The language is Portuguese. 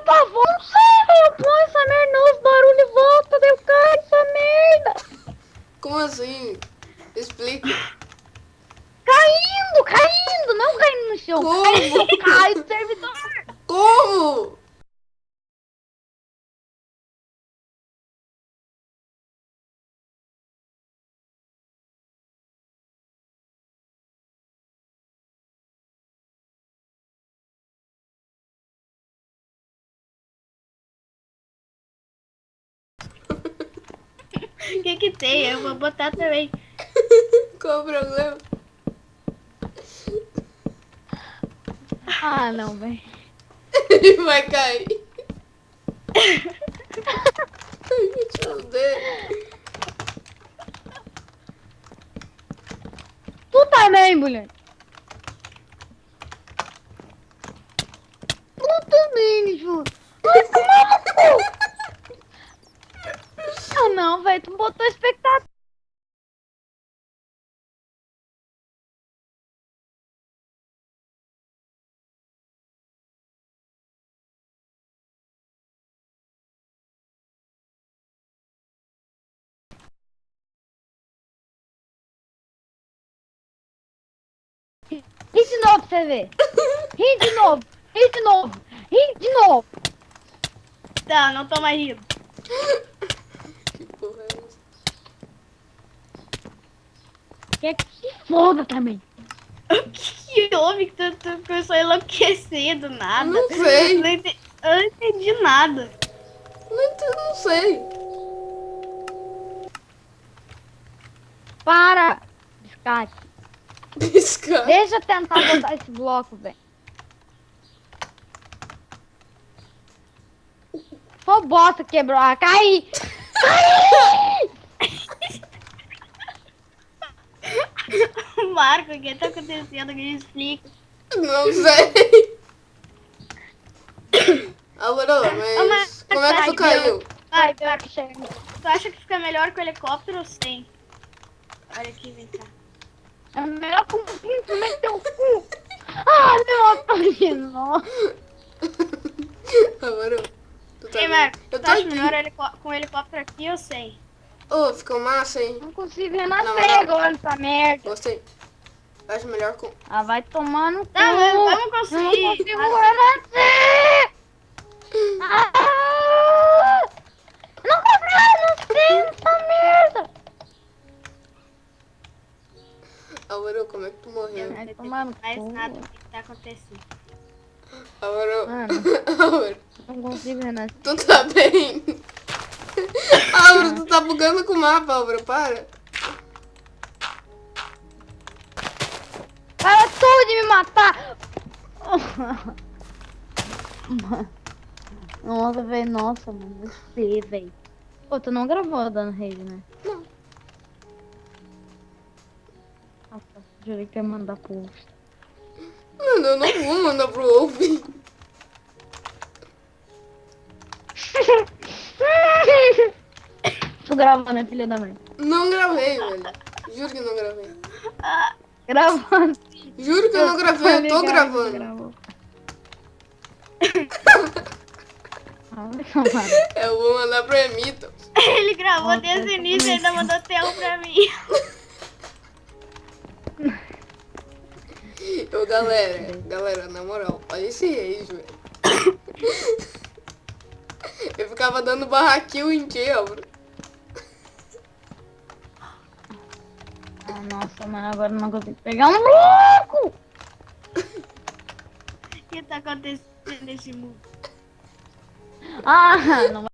favor, não sei, velho. Põe essa merda, não, os barulhos voltam, daí eu caio essa merda. Como assim? Explica. Caindo, não caindo no chão. Como? Caindo no chão, cai do servidor. Como? O que tem? Eu vou botar também. Qual o problema? Ah, não, velho. Ele vai cair. Ai, meu Deus. Tu também, mulher. Tu também, Ju. Vai tomar no cu. Ah, não, velho. Tu botou expectativa. Ri de novo pra você ver. Ri de novo. Ri de novo. Ri de novo. Tá, não tô mais rindo. Que porra é essa? Quer que se foda também. O que houve que tu começou a enlouquecer do nada? Não sei. Eu não entendi nada. Não sei. Para. Descarte. Piscar. Deixa eu tentar botar esse bloco, velho. Só bosta quebrou. Ah, cai! Cai! Marco, o que tá acontecendo? Me explica. Não sei. Álvaro, mas Mas como é que tu caiu? Vai, vai, chega. Tu acha que fica melhor com helicóptero ou sem? Olha aqui, vem cá. É melhor com o pinto meter o cu. Ah, não, tô de novo. Álvaro, tu tá Ei, bem? Marco, Eu tu tô acha aqui. melhor com helicóptero aqui ou sem? Ô, ficou massa, hein? Não consigo Não, renascer não. agora nessa merda. Gostei. Acho melhor com... Ah, vai tomar no cu. Tá, mas vamos Eu não conseguir. consigo renascer. Ah, eu não consigo renascer nessa merda. Álvaro, como é que tu morreu? Vai tomar no Mais cu. nada do que tá acontecendo. Álvaro, Mano. Álvaro, Não consigo renascer. tu tá bem? Álvaro, tu tá bugando com o mapa, Álvaro, para. Para tudo de me matar. Nossa, velho. Nossa, mano. Você, velho. Pô, tu não gravou dando rede, né? Não. Nossa, jurei que ia mandar pro Wolf. Mano, eu não vou mandar pro Wolf. Tu gravou, né, filha da mãe? Não gravei, velho. Juro que não gravei. Gravando. Juro que eu não gravei, eu tô gravando. Gravou. Ah, vai tomar. Eu vou mandar pro Emito. Ele gravou Nossa, desde o eu início e ainda também. mandou tela pra mim. Ô, galera, na moral, olha esse rage, velho. Eu ficava dando barraquinho em ti, Álvaro. Ah, nossa, mano, agora eu não consigo pegar um louco! O que tá acontecendo nesse mundo? Ah, não